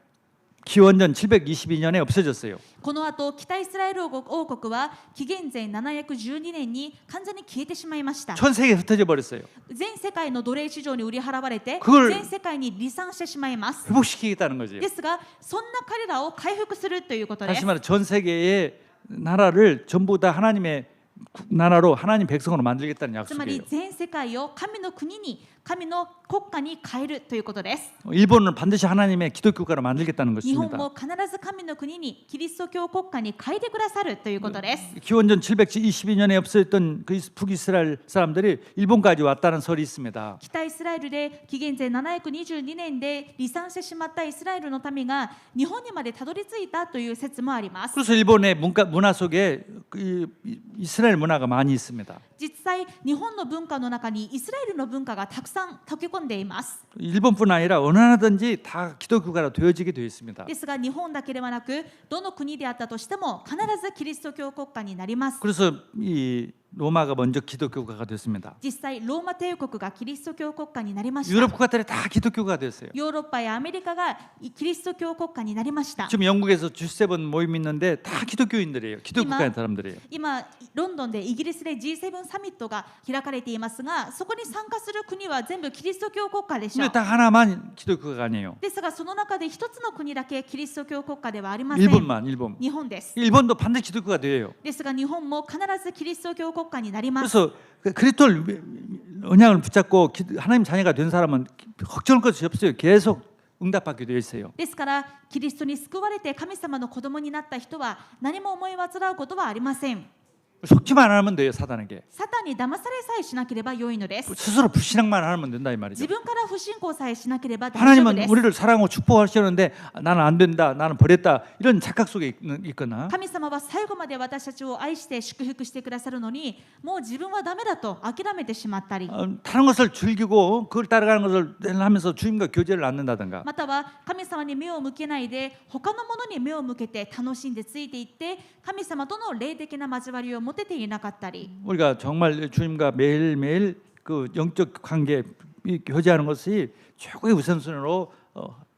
기원전 722년에 없어졌어요. この後北イスラエル王国は紀元前712年に完全に消えてしまいました。 전 세계에 흩어져 버렸어요. 全世界の奴隷市場に売り払われて 그걸 全世界に離散してしまいます。 회복시키겠다는 거죠. ですがそんな彼らを回復するということです。 다시 말해 전 세계의 나라를 전부 다 하나님의 나라로 하나님 백성으로 만들겠다는 つまり 약속이에요. 全世界を神の国に神の国家に変えるということです。 일본은 반드시 하나님의 기독교 국가로 만들겠다는 日本 것입니다. も必ず神の国にキリスト教国家に変えてくださるということです。 기원전 722년에 없어졌던 그 북이스라엘 사람들이 일본까지 왔다는 설이 있습니다. 北イスラエルで紀元前722年で離散してしまったイスラエルの民が日本にまでたどり着いたという説もあります。 그래서 일본의 문화 속에 이스라엘 문화가 많이 있습니다. 実際日本の文化の中にイスラエルの文化がたくさん溶け込んでいます。 일본뿐 아니라 어느 나라든지 다 기독교 국가로 되어지게 되어 있습니다. ですが日本だけではなくどの国であったとしても必ずキリスト教国家になります。 그래서 이 로마가 먼저 기독교 국가가 됐습니다. 実際ローマ帝国がキリスト教国家になりました。 유럽 국가들이 다 기독교가 됐어요. ヨーロッパやアメリカがキリスト教国家になりました。 지금 영국에서 G7 모임이 있는데 다 기독교인들이에요. 기독교 국가의 사람들이에요. 今ロンドンでイギリスで G7 サミットが開かれていますが、そこに参加する国は全部キリスト教国家でしょ 근데 う。 다 하나만 기독교 국가가 아니에요. ですがその中で一つの国だけキリスト教国家ではありません。 일본. 日本です。 일본도 반드시 기독교가 돼요. ですが日本も必ずキリスト教国家になります。 그래서 그리스도 언약을 붙잡고 하나님 자녀가 된 사람은 걱정할 것이 없어요. 계속 응답받게 되어 있어요. ですからキリストに救われて神様の子供になった人は何も思い煩うことはありません。 속지만 안 하면 돼요, 사단에게. サタンに騙されさえしなければ良いのです。 스스로 불신앙만 안 하면 된다 이 말이죠. 自分から不信仰さえしなければ大丈夫 하나님은 です。 우리를 사랑하고 축복하시는데 나는 안 된다, 나는 버렸다 이런 착각 속에 있거나 神様は最後まで私たちを愛して祝福してくださるのに、もう自分はダメだと諦めてしまったり、 다른 것을 즐기고 그걸 따라가는 것을 하면서 주님과 교제를 않는다든가 または神様に目を向けないで他のものに目を向けて楽しんでついていって神様との霊的な交わりを持てていなかったり、 우리가 정말 주님과 매일매일 그 영적 관계 교제하는 것이 최고의 우선순위로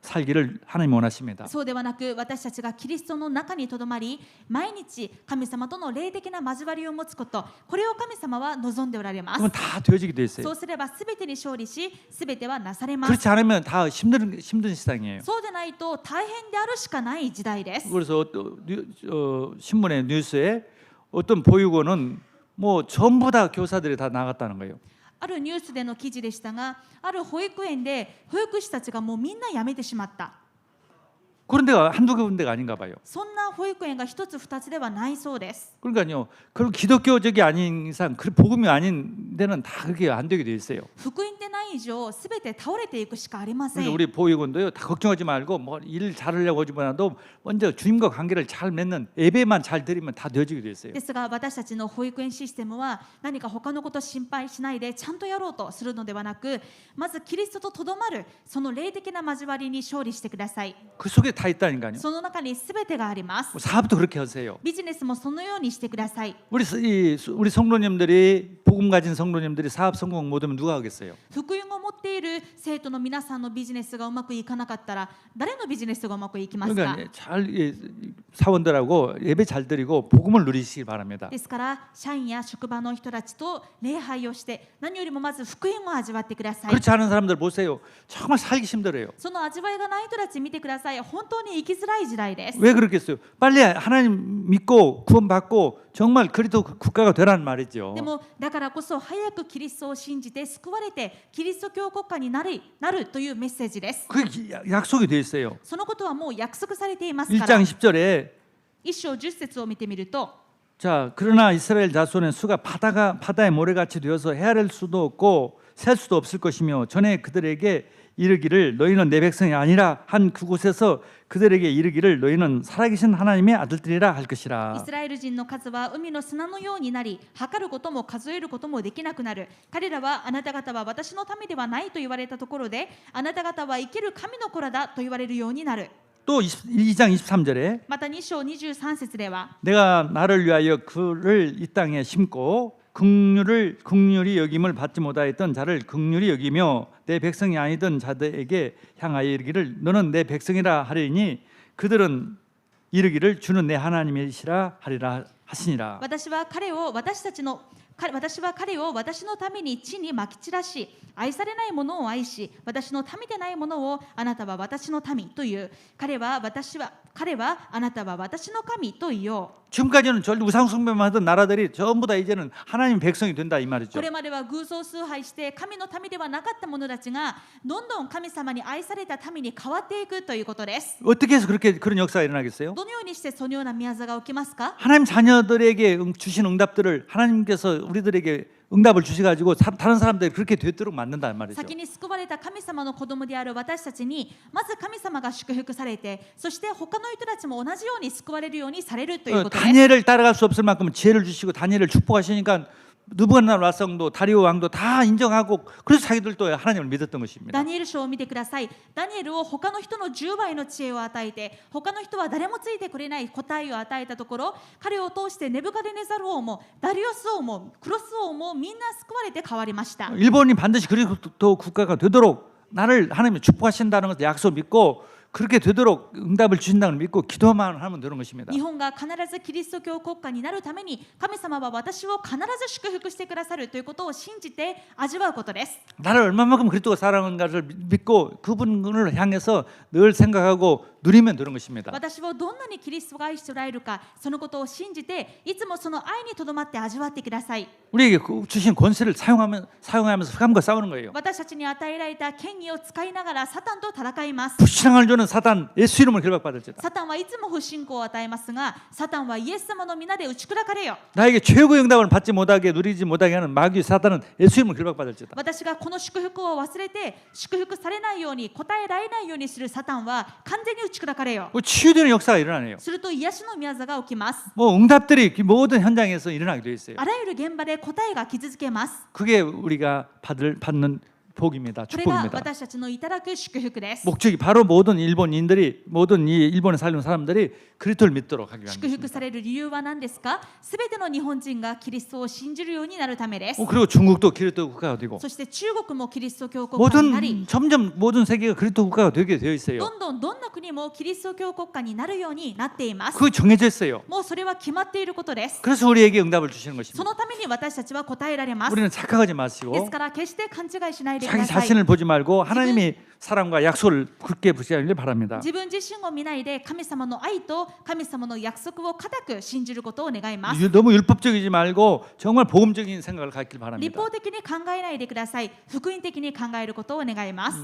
살기를 하나님 원하십니다. そうではなく私たちがキリストの中にとどまり毎日神様との霊的な交わりを持つこと、これを神様は望んでおられます。 그건 다 되어지게 돼 있어요. そうすれば全てに勝利し全てはなされます。 그렇지 않으면 다 힘든 세상이에요. そうでないと大変であるしかない時代です。 그래서 신문의 뉴스에 어떤 보육원은 뭐 전부 다 교사들이 다 나갔다는 거예요. あるニュースでの記事でしたが、ある保育園で保育士たちがもうみんな辞めてしまった。 그런 데가 한두 군데가 아닌가 봐요. そんな保育園が一つ二つではないそうです。 그러니까요. 그럼 기독교적이 아닌 이상, 그 복음이 아닌 데는 다 그게 안 되게 돼 있어요. 福音でない以上すべて倒れていくしかありませ 그래서 ん。 우리 보육원도요. 다 걱정하지 말고 뭐 일 잘하려고 하지만도 먼저 주님과 관계를 잘 맺는 예배만 잘 드리면 다 되어지게 돼 있어요. ですが私たちの保育園システムは何か他のこと心配しないでちゃんとやろうとするのではなく、まずキリストととどまるその霊的な交わりに勝利してください。 그 속에 다 있다니까요. その中にすべてがあります。 사업도 그렇게 하세요. ビジネスもそのようにしてください。 우리 성도님들이 복음 가진 성도님들이 사업 성공 못하면 누가 하겠어요? 福音を持っている生徒の皆さんのビジネスがうまくいかなかったら誰のビジネスがうまくいきますか？ 그러니까 잘 사원들하고 예배 잘 드리고 복음을 누리시기 바랍니다. ですから社員や職場の人たちと礼拝をして何よりもまず福音を味わってください。 그렇지 않은 사람들 보세요. 정말 살기 힘들어요. その味わいがない人たち見てください。本当に生きづらい時代です。 왜 그렇겠어요? 빨리 하나님 믿고 구원받고 정말 그리스도 국가가 되라는 말이죠. でもだからこそ早くキリストを信じて救われてキリスト教国家になるというメッセージです。 그게 약속이 돼 있어요. そのことはもう約束されていますから。 1장 10절에 一章10節を見てみると、 자, 그러나 이스라엘 자손의 수가 바다의 모래같이 되어서 헤아릴 수도 없고 셀 수도 없을 것이며 전에 그들에게 이르기를 너희는 내 백성이 아니라 한 그곳에서 그들에게 이르기를 너희는 살아계신 하나님의 아들들이라 할 イ 것이라. スラエル人の数は海の砂のようになり、測ることも数えることもできなくなる。彼らはあなた方は私の民ではないと言われたところで、あなた方は生きる神の子らだと言われるようになる。 또 2장 23절에 また2章23節では、 내가 나를 위하여 그를 이 땅에 심고 긍휼히 여김을 받지 못하였던 자를 긍휼히 여기며 내 백성이 아니던 자들에게 향하여 이르기를 너는 내 백성이라 하리니 그들은 이르기를 주는 내 하나님이시라 하리라 하시니라. 私は彼を私たちの私は彼を私のために地にまき散らし、愛されないものを愛し、私の民でないものをあなたは私の民という。彼はあなたは私の神と言おう。 지금까지는 절 우상 숭배만 하던 나라들이 전부 다 이제는 하나님 백성이 된다 이 말이죠. これまでは偶像崇拝して神の民ではなかった者たちがどんどん神様に愛された民に変わっていくということです。 어떻게 해서 그런 역사가 일어나겠어요? どのようにしてそのような宮座が起きますか？ 하나님 자녀들에게 주신 응답들을 하나님께서 우리들에게 응답을 주셔가지고 다른 사람들이 그렇게 되도록 만든단 말이죠. 先に救われた神様の子供である私たちにまず神様が祝福されて、そして他の人たちも同じように救われるようにされるということです。 다니엘을 따라갈 수 없을 만큼 지혜를 주시고 다니엘을 축복하시니까 느부갓네살 왕도 다리오 왕도 다 인정하고 그래서 자기들도 하나님을 믿었던 것입니다. ダニエル書を見てください。ダニエルを他の人の10倍の知恵を与えて、他の人は誰もついてくれない答えを与えたところ、彼を通してネブカデネザル王もダリオス王もクロス王もみんな救われて変わりました。 일본이 반드시 그리스도 국가가 되도록 나를 하나님이 축복하신다는 것을 약속 믿고 그렇게 되도록 응답을 주신다는 걸 믿고 기도만 하면 되는 것입니다. 日本が必ずキリスト教国家になるために神様は私を必ず祝福してくださるということを信じて味わうことです。 나를 얼마만큼 그리스도가 사랑하는가를 믿고 그분을 향해서 늘 생각하고 누리면 되는 것입니다. 私をどんなにキリストが愛しておられるか、そのことを信じていつもその愛にとどまって味わってください。 우리에게 주신 권세를 사용하면서 흑암과 싸우는 거예요. 私たちに与えられた権威を使いながらサタンと戦います。 불신앙을 주는 사단 예수 이름을 결박받을지다. サタンはいつも不信仰を与えますが、サタンはイエス様の皆で打ち砕かれよ。 나에게 최고의 응답을 받지 못하게 누리지 못하게 하는 마귀 사단은 예수 이름을 결박받을지다. 私がこの祝福を忘れて祝福されないように答えられないようにするサタンは完全に打ち砕かれよ。 치유되는 역사가 일어나네요. すると癒しの宮座が起きます。 뭐 응답들이 모든 현장에서 일어나게 되어 있어요. あらゆる現場で答えが来続けます。 그게 우리가 받는 복입니다. これが 축복입니다. 私たちのいただく祝福です。 목적이 바로 모든 일본인들이 모든 이 일본에 살는 사람들이 그리스도를 믿도록 하기 祝福 위함입니다. される理由は何ですか？すべての日本人がキリストを信じるようになるためです。 그리고 중국도 그리스도 국가가 되고 そして中国もキリスト教国家になり、 점점 모든 세계가 그리스도 국가가 되게 되어 있어요. どんどんどんな国もキリスト教国家になるようになっています。 그게 정해져 있어요. もうそれは決まっていることです。 그래서 우리에게 응답을 주시는 そ 것입니다. のために私たちは答えられます。 우리는 착각하지 です 마시고 から決して勘違いしないでく 자기 ださい。 자신을 보지 말고 하나님이 사랑과 약속을 굳게 붙잡기를 바랍니다. 自分自身を見ないで神様の愛と神様の約束を固く信じることを願います。 너무 율법적이지 말고 정말 복음적인 생각을 갖길 立 바랍니다. 法的に考えないでください。福音的に考えることを願います。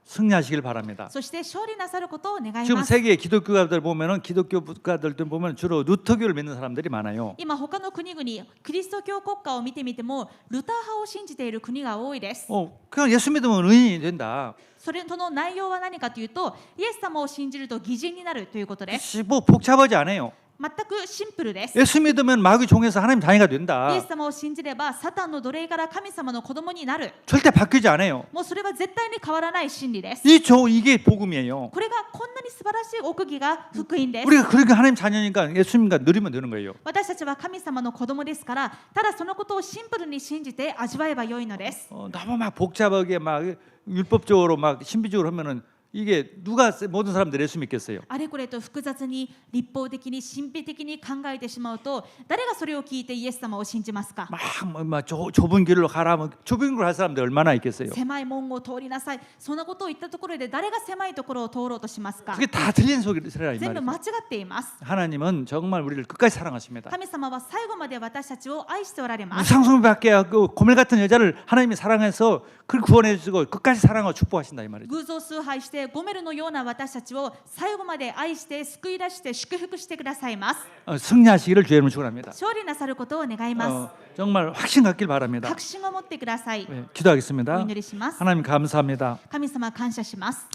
승리하시길 바랍니다. そして勝利なさることを願い 지금 ます。 세계 기독교가들 보면은 기독교 국가들도 보면 주로 루터교를 믿는 사람들이 많아요. 今他の国々、キリスト教国家を見てみてもルター派を信じている国が多いです。 그냥 예수 믿으면 의인이 된다. その内容は何かというと、イエス様を信じると義人になるということです。 뭐 복잡하지 않아요. 全くシンプルです。 예수 믿으면 마귀 종에서 하나님 자녀가 イ 된다. エス様を信じればサタンの奴隷から神様の子供になる。 절대 바뀌지 않아요. もうそれは絶対に変わらない真理です。 이게 복음이에요. これがこんなに素晴らしい奥義が福音です。 우리가 그렇게 하나님 자녀니까 예수님과 누리면 되는 거예요. 私たちは神様の子供ですから、ただそのことをシンプルに信じて味わえばよいのです。 너무 막 복잡하게 막 율법적으로 막 신비적으로 하면은 이게 누가 모든 사람들이 예수 믿겠어요? あれこれと複雑に立法的に神秘的に考えてしまうと、誰がそれを聞いてイエス様を信じますか？ 막 좁은 길로 가라. 뭐 좁은 길 할 사람들 얼마나 있겠어요? 狭い門を通りなさい。そんなことを言ったところで誰が狭いところを通ろうとしますか？ 그게 다 틀린 소리라 이 全部間 말이에요. 違っています。 하나님은 정말 우리를 끝까지 사랑하십니다. 神様は最後まで私たちを愛しておられます。 무상숭배밖에 하고 고멜 같은 여자를 하나님이 사랑해서 그를 구원해 주시고 끝까지 사랑하고 축복하신다 이 말이죠. 偶像崇拝してゴメルのような私たちを最後まで愛して救い出して祝福してくださいます。 승리하시기를 주의 이름으로 축원합니다. 勝利なさることを願います。 정말 확신 갖길 바랍니다. 確信を持ってください。 네, お 기도하겠습니다. 祈りします。 하나님 감사합니다. 神様感謝します。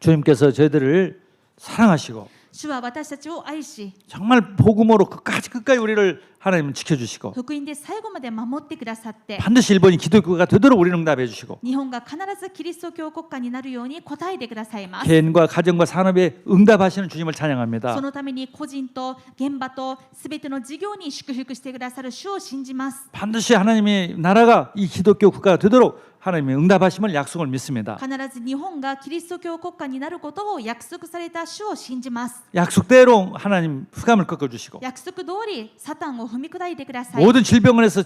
주님께서 저희들을 사랑하시고 主は私たちを愛し、 정말 복음으로 끝까지 우리를 하나님은 지켜주시고 福音で最後まで守ってくださって、 반드시 일본이 기독교가 되도록 우리는 응답해 주시고 日本が必ずキリスト教国家になるように答えてくださいます。 개인과 가정과 산업에 응답하시는 주님을 そ 찬양합니다. のために個人と現場とすべての事業に祝福してくださる主を信じます。 반드시 하나님의 나라가 이 기독교 국가가 되도록 하나님의 응답하심을 약속을 믿습니다. 必ず日本がキリスト教国家になることを約束された主を信じます。 약속대로 하나님 흑암을 꺾어주시고 約束通りサタンを踏み砕いてください。 모든 질병을 해서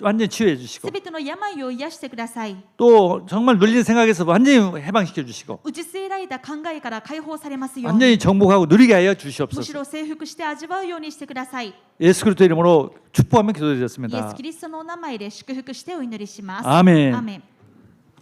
완전히 치유해 주시고 すべての病を癒してください。 또 정말 눌린 생각에서 완전히 해방시켜 주시고 打ち据えられた考えから解放されますように。 완전히 정복하고 누리게 하여 むし 주시옵소서. ろ征服して味わうようにしてください。 예수 그리스도 이름으로 축복하며 イエス・ 기도드렸습니다. キリストのお名前で祝福してお祈りします。 아멘. アーメン。